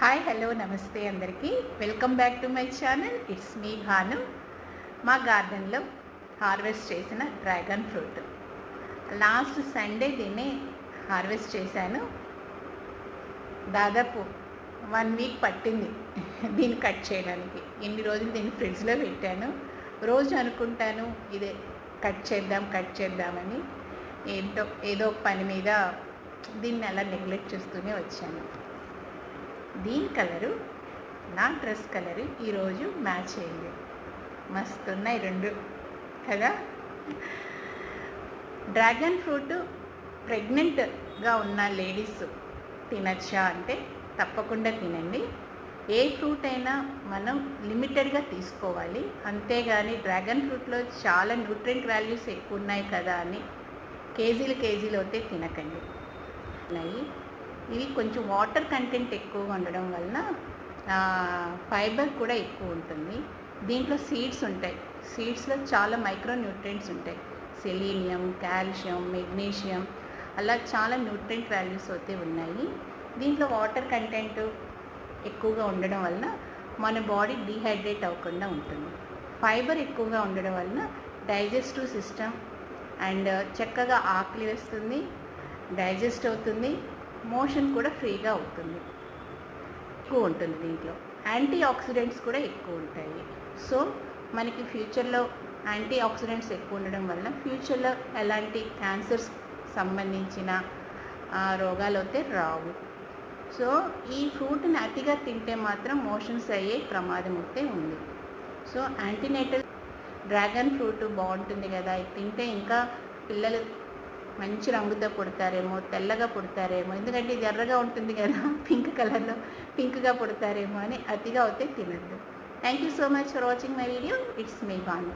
Hi hello నమస్తే అందరికీ welcome back to my channel. It's me Bhanu. మా గార్డెన్లో హార్వెస్ట్ చేసిన డ్రాగన్ ఫ్రూట్ లాస్ట్ సండే దీన్ని హార్వెస్ట్ చేశాను. దాదాపు 1 వీక్ పట్టింది దీన్ని కట్ చేయడానికి. ఇన్ని రోజులు దీన్ని ఫ్రిడ్జ్లో పెట్టాను. రోజు అనుకుంటాను ఇదే కట్ చేద్దామని. ఏదో ఒక పని మీద దీన్ని అలా నెగ్లెక్ట్ చేస్తూనే వచ్చాను. దీని కలరు నా డ్రెస్ కలరు ఈరోజు మ్యాచ్ అయింది. మస్తు ఉన్నాయి రెండు కదా. డ్రాగన్ ఫ్రూట్ ప్రెగ్నెంట్గా ఉన్న లేడీస్ తినచ్చా అంటే తప్పకుండా తినండి. ఏ ఫ్రూట్ అయినా మనం లిమిటెడ్గా తీసుకోవాలి. అంతేగాని డ్రాగన్ ఫ్రూట్లో చాలా న్యూట్రియంట్ వాల్యూస్ ఎక్కువ ఉన్నాయి కదా అని కేజీలు అయితే తినకండి. ఇవి కొంచెం వాటర్ కంటెంట్ ఎక్కువగా ఉండడం వలన ఫైబర్ కూడా ఎక్కువ ఉంటుంది. దీంట్లో సీడ్స్ ఉంటాయి. సీడ్స్లో చాలా మైక్రో న్యూట్రియంట్స్ ఉంటాయి. సెలీనియం, కాల్షియం, మెగ్నీషియం అలా చాలా న్యూట్రియంట్ వాల్యూస్ అయితే ఉన్నాయి. దీంట్లో వాటర్ కంటెంట్ ఎక్కువగా ఉండడం వలన మన బాడీ డీహైడ్రేట్ అవ్వకుండా ఉంటుంది. ఫైబర్ ఎక్కువగా ఉండడం వలన డైజెస్టివ్ సిస్టమ్ అండ్ చక్కగా ఆకలి వేస్తుంది, డైజెస్ట్ అవుతుంది, మోషన్ కూడా ఫ్రీగా అవుతుంది. ఎక్కువ ఉంటుంది. దీంట్లో యాంటీ ఆక్సిడెంట్స్ కూడా ఎక్కువ ఉంటాయి. సో మనకి ఫ్యూచర్లో యాంటీ ఆక్సిడెంట్స్ ఎక్కువ ఉండడం వలన ఫ్యూచర్లో ఎలాంటి క్యాన్సర్స్ సంబంధించిన రోగాలు అయితే రావు. సో ఈ ఫ్రూట్ని అతిగా తింటే మాత్రం మోషన్స్ అయ్యే ప్రమాదం అయితే ఉంది. సో యాంటీనేటల్ డ్రాగన్ ఫ్రూట్ బాగుంటుంది కదా. ఇది తింటే ఇంకా పిల్లలు మంచి రంగుతో పుడతారేమో, తెల్లగా పుడతారేమో. ఎందుకంటే ఇది ఎర్రగా ఉంటుంది కదా, పింక్ కలర్లో పింక్గా పుడతారేమో అని అతిగా అయితే తినద్దు. Thank you so much for watching my video. It's me Bhanu.